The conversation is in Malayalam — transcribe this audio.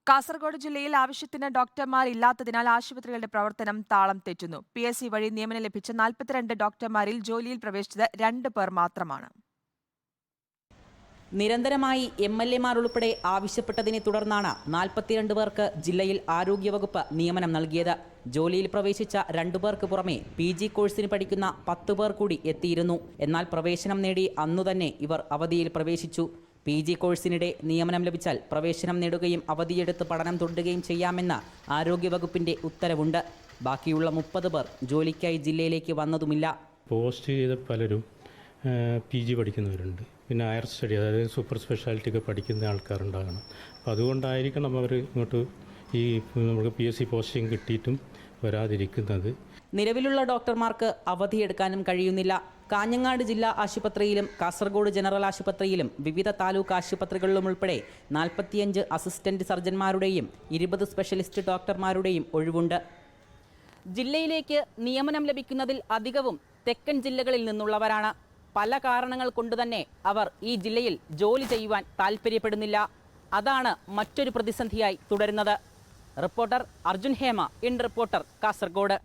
കാസർഗോഡ് ജില്ലയിൽ ആവശ്യത്തിന് ഡോക്ടർമാർ ഇല്ലാത്തതിനാൽ ആശുപത്രികളുടെ പ്രവർത്തനം താളം തെറ്റുന്നു. PSC വഴി നിയമനം ലഭിച്ച 42 ഡോക്ടർമാരിൽ ജോലിയിൽ പ്രവേശിച്ചത് 2 പേർ മാത്രമാണ്. നിരന്തരമായി MLA ഉൾപ്പെടെ ആവശ്യപ്പെട്ടതിനെ തുടർന്നാണ് 42 പേർക്ക് ജില്ലയിൽ ആരോഗ്യവകുപ്പ് നിയമനം നൽകിയത്. ജോലിയിൽ പ്രവേശിച്ച 2 പേർക്ക് പുറമെ PG കോഴ്സിന് പഠിക്കുന്ന 10 പേർ കൂടി എത്തിയിരുന്നു. എന്നാൽ പ്രവേശനം നേടി അന്നുതന്നെ ഇവർ അവധിയിൽ പ്രവേശിച്ചു. PG കോഴ്സിനിടെ നിയമനം ലഭിച്ചാൽ പ്രവേശനം നേടുകയും അവധിയെടുത്ത് പഠനം തുടരുകയും ചെയ്യാമെന്ന് ആരോഗ്യവകുപ്പിന്റെ ഉത്തരവുണ്ട്. ബാക്കിയുള്ള 30 പേർ ജോലിക്കായി ജില്ലയിലേക്ക് വന്നതുമില്ല. പോസ്റ്റ് ചെയ്ത പലരും PG പഠിക്കുന്നവരുണ്ട്, പിന്നെ ഹയർ സ്റ്റഡി, അതായത് സൂപ്പർ സ്പെഷ്യാലിറ്റി ഒക്കെ പഠിക്കുന്ന ആൾക്കാരുണ്ടാകണം. അപ്പോൾ അതുകൊണ്ടായിരിക്കണം അവർ ഇങ്ങോട്ട് ഈ നമുക്ക് PSC പോസ്റ്റിംഗ് കിട്ടിയിട്ടും വരാതിരിക്കുന്നത്. നിലവിലുള്ള ഡോക്ടർമാർക്ക് അവധിയെടുക്കാനും കഴിയുന്നില്ല. കാഞ്ഞങ്ങാട് ജില്ലാ ആശുപത്രിയിലും കാസർഗോഡ് ജനറൽ ആശുപത്രിയിലും വിവിധ താലൂക്ക് ആശുപത്രികളിലും ഉൾപ്പെടെ 45 അസിസ്റ്റന്റ് സർജന്മാരുടെയും 20 സ്പെഷ്യലിസ്റ്റ് ഡോക്ടർമാരുടെയും ഒഴിവുണ്ട്. ജില്ലയിലേക്ക് നിയമനം ലഭിക്കുന്നതിൽ അധികവും തെക്കൻ ജില്ലകളിൽ നിന്നുള്ളവരാണ്. പല കാരണങ്ങൾ കൊണ്ടുതന്നെ അവർ ഈ ജില്ലയിൽ ജോലി ചെയ്യുവാൻ താൽപ്പര്യപ്പെടുന്നില്ല. അതാണ് മറ്റൊരു പ്രതിസന്ധിയായി തുടരുന്നത്. Reporter Arjun Hema, in reporter, Kasaragod.